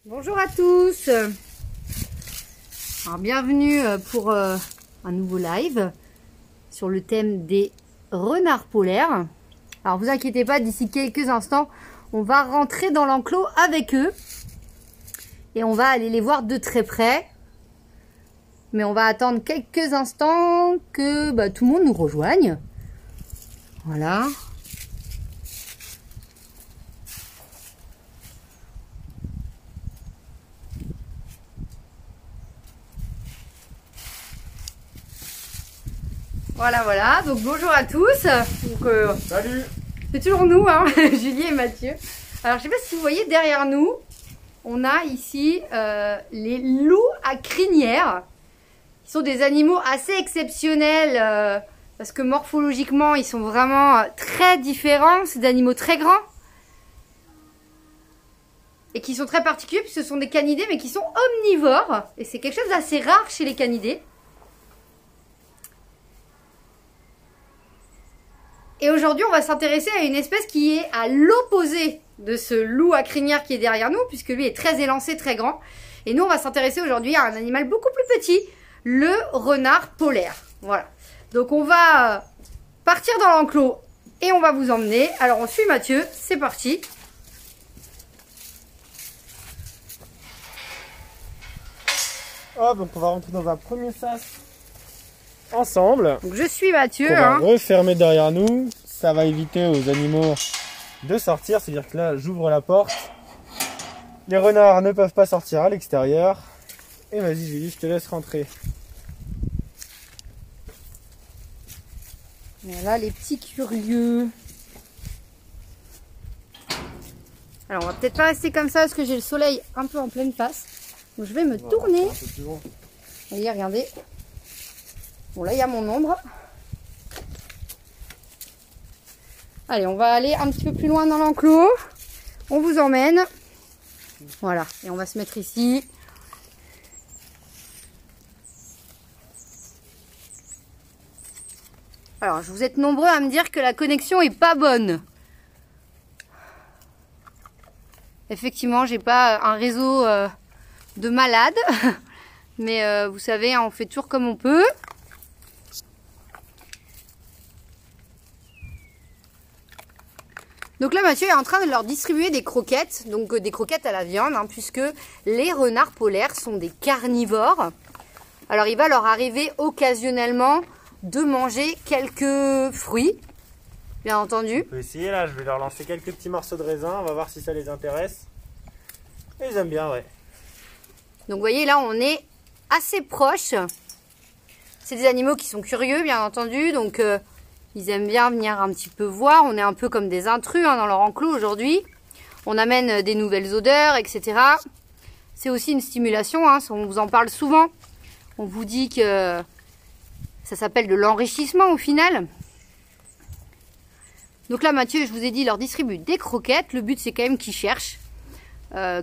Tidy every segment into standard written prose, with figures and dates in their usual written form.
Bonjour à tous. Alors, bienvenue pour un nouveau live sur le thème des renards polaires. Alors vous inquiétez pas, d'ici quelques instants on va rentrer dans l'enclos avec eux et on va aller les voir de très près, mais on va attendre quelques instants que tout le monde nous rejoigne. Voilà. Voilà, donc bonjour à tous. Donc, salut. C'est toujours nous, hein, Julie et Mathieu. Alors je sais pas si vous voyez derrière nous, on a ici les loups à crinière, qui sont des animaux assez exceptionnels parce que morphologiquement ils sont vraiment très différents. C'est des animaux très grands et qui sont très particuliers puisque ce sont des canidés mais qui sont omnivores, et c'est quelque chose d'assez rare chez les canidés. Et aujourd'hui, on va s'intéresser à une espèce qui est à l'opposé de ce loup à crinière qui est derrière nous, puisque lui est très élancé, très grand. Et nous, on va s'intéresser aujourd'hui à un animal beaucoup plus petit, le renard polaire. Voilà. Donc, on va partir dans l'enclos et on va vous emmener. Alors, on suit Mathieu. C'est parti. Hop, donc on va rentrer dans un premier sas ensemble. Donc, je suis Mathieu. On va refermer derrière nous. Ça va éviter aux animaux de sortir. C'est-à-dire que là, j'ouvre la porte. Les renards ne peuvent pas sortir à l'extérieur. Et vas-y Julie, je te laisse rentrer. Voilà les petits curieux. Alors, on va peut-être pas rester comme ça parce que j'ai le soleil un peu en pleine face. Donc, je vais me tourner. Voyez, regardez. Bon, là, il y a mon ombre. Allez, on va aller un petit peu plus loin dans l'enclos. On vous emmène. Voilà. Et on va se mettre ici. Alors, vous êtes nombreux à me dire que la connexion est pas bonne. Effectivement, j'ai pas un réseau de malade. Mais vous savez, on fait toujours comme on peut. Donc là, Mathieu est en train de leur distribuer des croquettes, donc des croquettes à la viande, hein, puisque les renards polaires sont des carnivores. Alors il va leur arriver occasionnellement de manger quelques fruits, bien entendu. On peut essayer là, je vais leur lancer quelques petits morceaux de raisin, on va voir si ça les intéresse. Et ils aiment bien, ouais. Donc vous voyez, là on est assez proche. C'est des animaux qui sont curieux, bien entendu, donc... ils aiment bien venir un petit peu voir. On est un peu comme des intrus dans leur enclos aujourd'hui. On amène des nouvelles odeurs, etc. C'est aussi une stimulation, hein, on vous en parle souvent. On vous dit que ça s'appelle de l'enrichissement au final. Donc là, Mathieu, je vous ai dit, leur distribue des croquettes. Le but, c'est quand même qu'ils cherchent,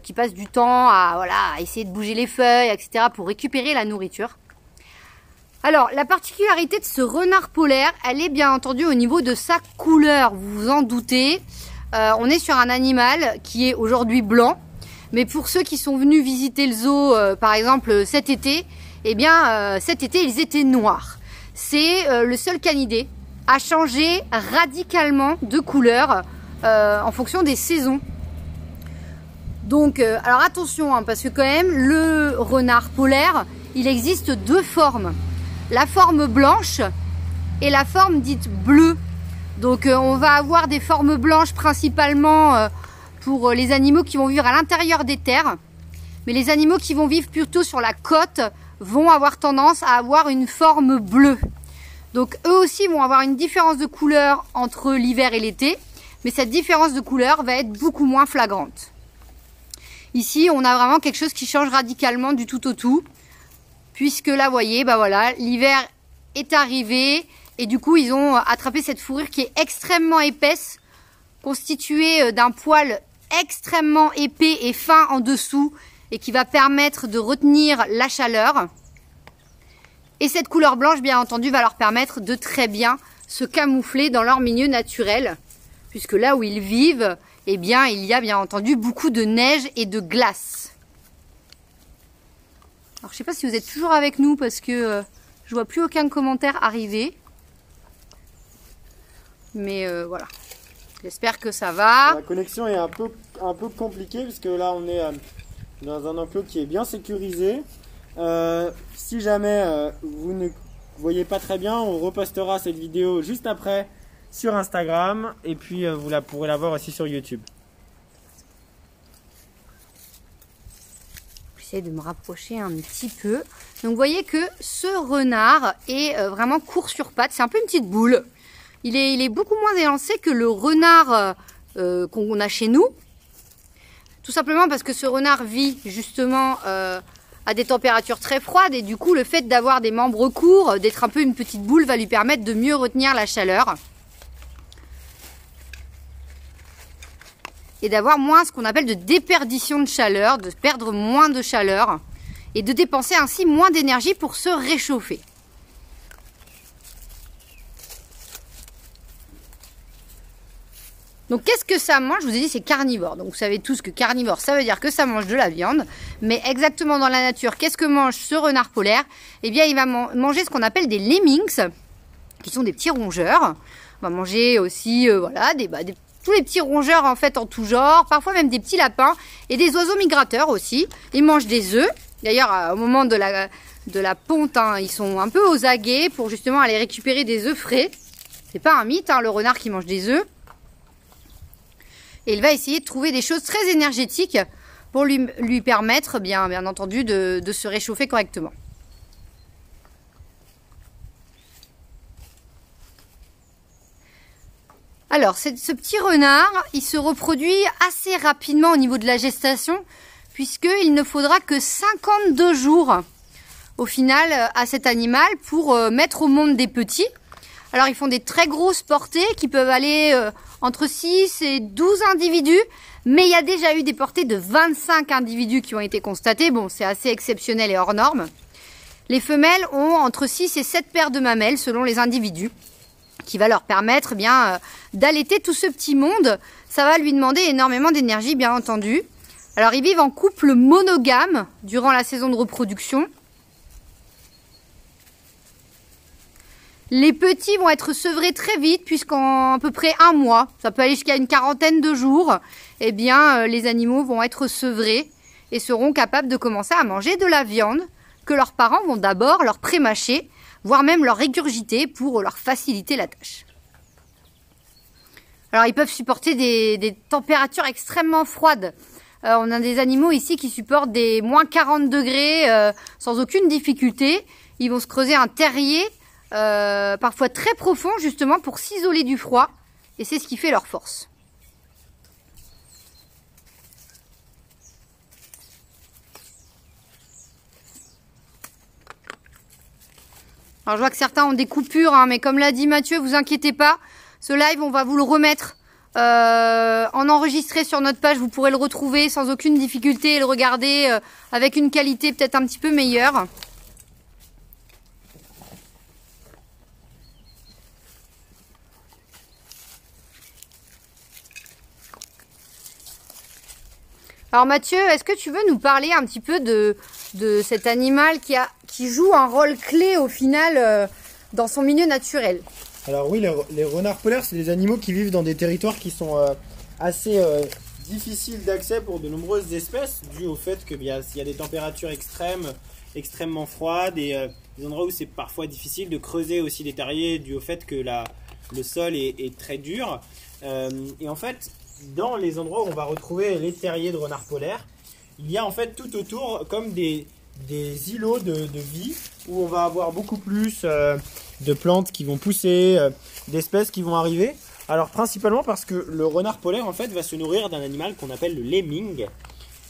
qu'ils passent du temps à essayer de bouger les feuilles, etc. pour récupérer la nourriture. Alors, la particularité de ce renard polaire, elle est bien entendu au niveau de sa couleur, vous vous en doutez. On est sur un animal qui est aujourd'hui blanc, mais pour ceux qui sont venus visiter le zoo, par exemple, cet été, eh bien, cet été, ils étaient noirs. C'est le seul canidé à changer radicalement de couleur en fonction des saisons. Donc, alors attention, hein, parce que quand même, le renard polaire, il existe deux formes. La forme blanche et la forme dite bleue. Donc on va avoir des formes blanches principalement pour les animaux qui vont vivre à l'intérieur des terres. Mais les animaux qui vont vivre plutôt sur la côte vont avoir tendance à avoir une forme bleue. Donc eux aussi vont avoir une différence de couleur entre l'hiver et l'été. Mais cette différence de couleur va être beaucoup moins flagrante. Ici on a vraiment quelque chose qui change radicalement du tout au tout. Puisque là, vous voyez, voilà, l'hiver est arrivé et du coup, ils ont attrapé cette fourrure qui est extrêmement épaisse, constituée d'un poil extrêmement épais et fin en dessous et qui va permettre de retenir la chaleur. Et cette couleur blanche, bien entendu, va leur permettre de très bien se camoufler dans leur milieu naturel, puisque là où ils vivent, eh bien, il y a bien entendu beaucoup de neige et de glace. Alors je sais pas si vous êtes toujours avec nous parce que je vois plus aucun commentaire arriver. Mais voilà. J'espère que ça va. La connexion est un peu compliquée parce que là on est dans un enclos qui est bien sécurisé. Si jamais vous ne voyez pas très bien, on repostera cette vidéo juste après sur Instagram et puis vous pourrez la voir aussi sur YouTube. J'essaie de me rapprocher un petit peu. Donc vous voyez que ce renard est vraiment court sur pattes. C'est un peu une petite boule. Il est beaucoup moins élancé que le renard qu'on a chez nous. Tout simplement parce que ce renard vit justement à des températures très froides. Et du coup, le fait d'avoir des membres courts, d'être un peu une petite boule, va lui permettre de mieux retenir la chaleur. Et d'avoir moins ce qu'on appelle de déperdition de chaleur, de perdre moins de chaleur. Et de dépenser ainsi moins d'énergie pour se réchauffer. Donc qu'est-ce que ça mange? Je vous ai dit c'est carnivore. Donc vous savez tous que carnivore ça veut dire que ça mange de la viande. Mais exactement dans la nature, qu'est-ce que mange ce renard polaire? Eh bien il va manger ce qu'on appelle des lemmings, qui sont des petits rongeurs. On va manger aussi voilà, tous les petits rongeurs en fait en tout genre. Parfois même des petits lapins et des oiseaux migrateurs aussi. Ils mangent des œufs. D'ailleurs au moment de la ponte, hein, ils sont un peu aux aguets pour justement aller récupérer des œufs frais. C'est pas un mythe, hein, le renard qui mange des œufs. Et il va essayer de trouver des choses très énergétiques pour lui permettre, bien entendu, de se réchauffer correctement. Alors, ce petit renard, il se reproduit assez rapidement au niveau de la gestation, puisqu'il ne faudra que 52 jours, au final, à cet animal pour mettre au monde des petits. Alors, ils font des très grosses portées qui peuvent aller entre 6 et 12 individus. Mais il y a déjà eu des portées de 25 individus qui ont été constatées. Bon, c'est assez exceptionnel et hors norme. Les femelles ont entre 6 et 7 paires de mamelles selon les individus, qui va leur permettre d'allaiter tout ce petit monde. Ça va lui demander énormément d'énergie, bien entendu. Alors, ils vivent en couple monogame durant la saison de reproduction. Les petits vont être sevrés très vite puisqu'en à peu près un mois, ça peut aller jusqu'à une quarantaine de jours, eh bien les animaux vont être sevrés et seront capables de commencer à manger de la viande que leurs parents vont d'abord leur prémâcher, voire même leur régurgiter pour leur faciliter la tâche. Alors ils peuvent supporter des températures extrêmement froides. On a des animaux ici qui supportent des moins 40 degrés sans aucune difficulté. Ils vont se creuser un terrier parfois très profond justement pour s'isoler du froid et c'est ce qui fait leur force. Alors je vois que certains ont des coupures hein, mais comme l'a dit Mathieu, vous inquiétez pas, ce live on va vous le remettre en enregistré sur notre page, vous pourrez le retrouver sans aucune difficulté et le regarder avec une qualité peut-être un petit peu meilleure. Alors Mathieu, est-ce que tu veux nous parler un petit peu de cet animal qui joue un rôle clé au final dans son milieu naturel? Alors oui, les renards polaires, c'est des animaux qui vivent dans des territoires qui sont assez difficiles d'accès pour de nombreuses espèces, dû au fait qu'il y a des températures extrêmement froides et des endroits où c'est parfois difficile de creuser aussi des terriers, dû au fait que le sol est très dur. Et en fait, dans les endroits où on va retrouver les terriers de renards polaires, il y a en fait tout autour comme des îlots de vie où on va avoir beaucoup plus de plantes qui vont pousser, d'espèces qui vont arriver. Alors principalement parce que le renard polaire en fait va se nourrir d'un animal qu'on appelle le lemming.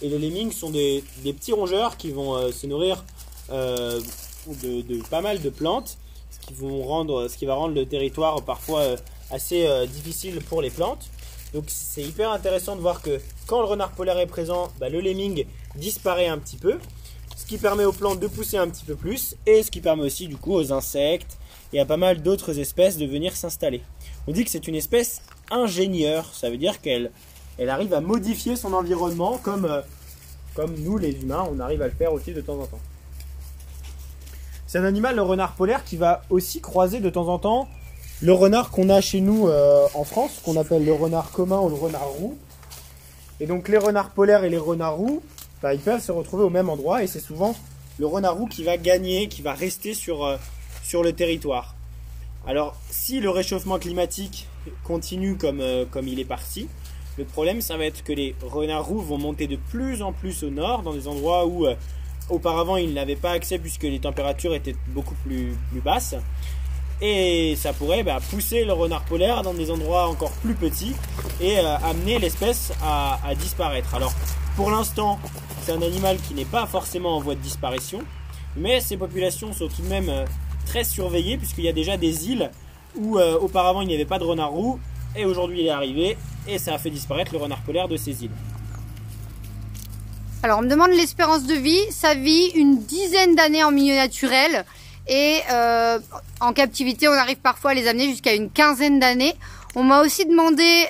Et les lemmings sont des petits rongeurs qui vont se nourrir de pas mal de plantes, ce qui va rendre le territoire parfois assez difficile pour les plantes. Donc c'est hyper intéressant de voir que quand le renard polaire est présent, le lemming disparaît un petit peu, ce qui permet aux plantes de pousser un petit peu plus et ce qui permet aussi du coup aux insectes et à pas mal d'autres espèces de venir s'installer. On dit que c'est une espèce ingénieure, ça veut dire qu'elle arrive à modifier son environnement comme nous les humains, on arrive à le faire aussi de temps en temps. C'est un animal, le renard polaire, qui va aussi croiser de temps en temps le renard qu'on a chez nous en France, qu'on appelle le renard commun ou le renard roux. Et donc les renards polaires et les renards roux, bah, ils peuvent se retrouver au même endroit et c'est souvent le renard roux qui va gagner, qui va rester sur le territoire. Alors si le réchauffement climatique continue comme il est parti, le problème ça va être que les renards roux vont monter de plus en plus au nord, dans des endroits où auparavant ils n'avaient pas accès puisque les températures étaient beaucoup plus basses. Et ça pourrait pousser le renard polaire dans des endroits encore plus petits et amener l'espèce à disparaître. Alors pour l'instant c'est un animal qui n'est pas forcément en voie de disparition, mais ces populations sont tout de même très surveillées puisqu'il y a déjà des îles où auparavant il n'y avait pas de renard roux et aujourd'hui il est arrivé et ça a fait disparaître le renard polaire de ces îles. Alors on me demande l'espérance de vie, ça vit une dizaine d'années en milieu naturel. Et en captivité, on arrive parfois à les amener jusqu'à une quinzaine d'années. On m'a aussi demandé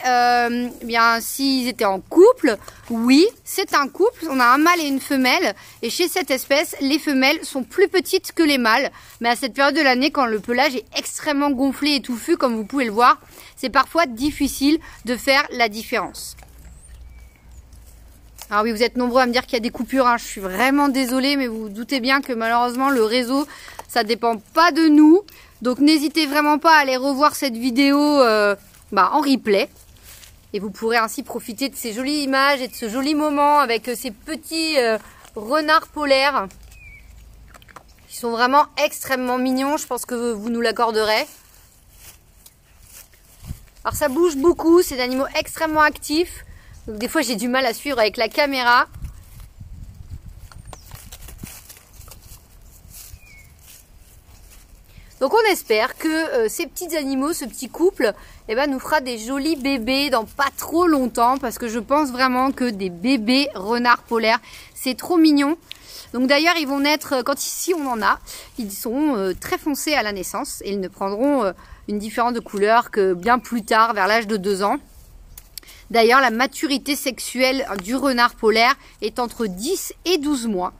bien s'ils étaient en couple. Oui, c'est un couple. On a un mâle et une femelle. Et chez cette espèce, les femelles sont plus petites que les mâles. Mais à cette période de l'année, quand le pelage est extrêmement gonflé et touffu, comme vous pouvez le voir, c'est parfois difficile de faire la différence. Alors oui, vous êtes nombreux à me dire qu'il y a des coupures, hein. Je suis vraiment désolée, mais vous vous doutez bien que malheureusement le réseau, ça dépend pas de nous. Donc n'hésitez vraiment pas à aller revoir cette vidéo en replay. Et vous pourrez ainsi profiter de ces jolies images et de ce joli moment avec ces petits renards polaires. Ils sont vraiment extrêmement mignons, je pense que vous nous l'accorderez. Alors ça bouge beaucoup, c'est des animaux extrêmement actifs. Donc des fois j'ai du mal à suivre avec la caméra. Donc on espère que ces petits animaux, ce petit couple, nous fera des jolis bébés dans pas trop longtemps. Parce que je pense vraiment que des bébés renards polaires, c'est trop mignon. Donc d'ailleurs ils vont naître, quand ici on en a, ils sont très foncés à la naissance. Et ils ne prendront une différence de couleur que bien plus tard, vers l'âge de 2 ans. D'ailleurs, la maturité sexuelle du renard polaire est entre 10 et 12 mois.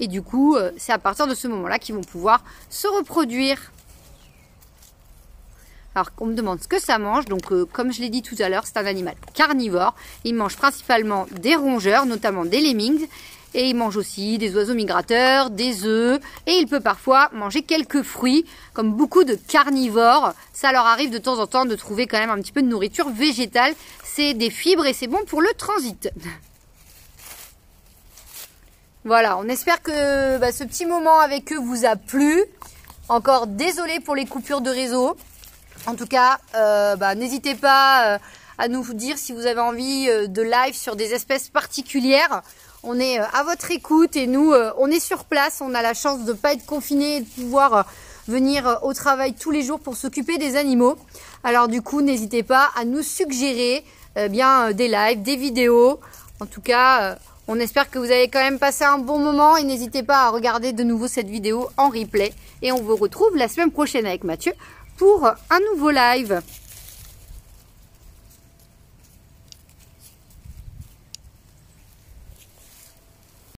Et du coup, c'est à partir de ce moment-là qu'ils vont pouvoir se reproduire. Alors, on me demande ce que ça mange. Donc, comme je l'ai dit tout à l'heure, c'est un animal carnivore. Il mange principalement des rongeurs, notamment des lemmings. Et il mange aussi des oiseaux migrateurs, des œufs. Et il peut parfois manger quelques fruits. Comme beaucoup de carnivores, ça leur arrive de temps en temps de trouver quand même un petit peu de nourriture végétale. C'est des fibres et c'est bon pour le transit. Voilà, on espère que ce petit moment avec eux vous a plu. Encore désolé pour les coupures de réseau. En tout cas, n'hésitez pas à nous dire si vous avez envie de live sur des espèces particulières. On est à votre écoute et nous, on est sur place. On a la chance de ne pas être confinés et de pouvoir venir au travail tous les jours pour s'occuper des animaux. Alors du coup, n'hésitez pas à nous suggérer des lives, des vidéos. En tout cas, on espère que vous avez quand même passé un bon moment et n'hésitez pas à regarder de nouveau cette vidéo en replay. Et on vous retrouve la semaine prochaine avec Mathieu pour un nouveau live.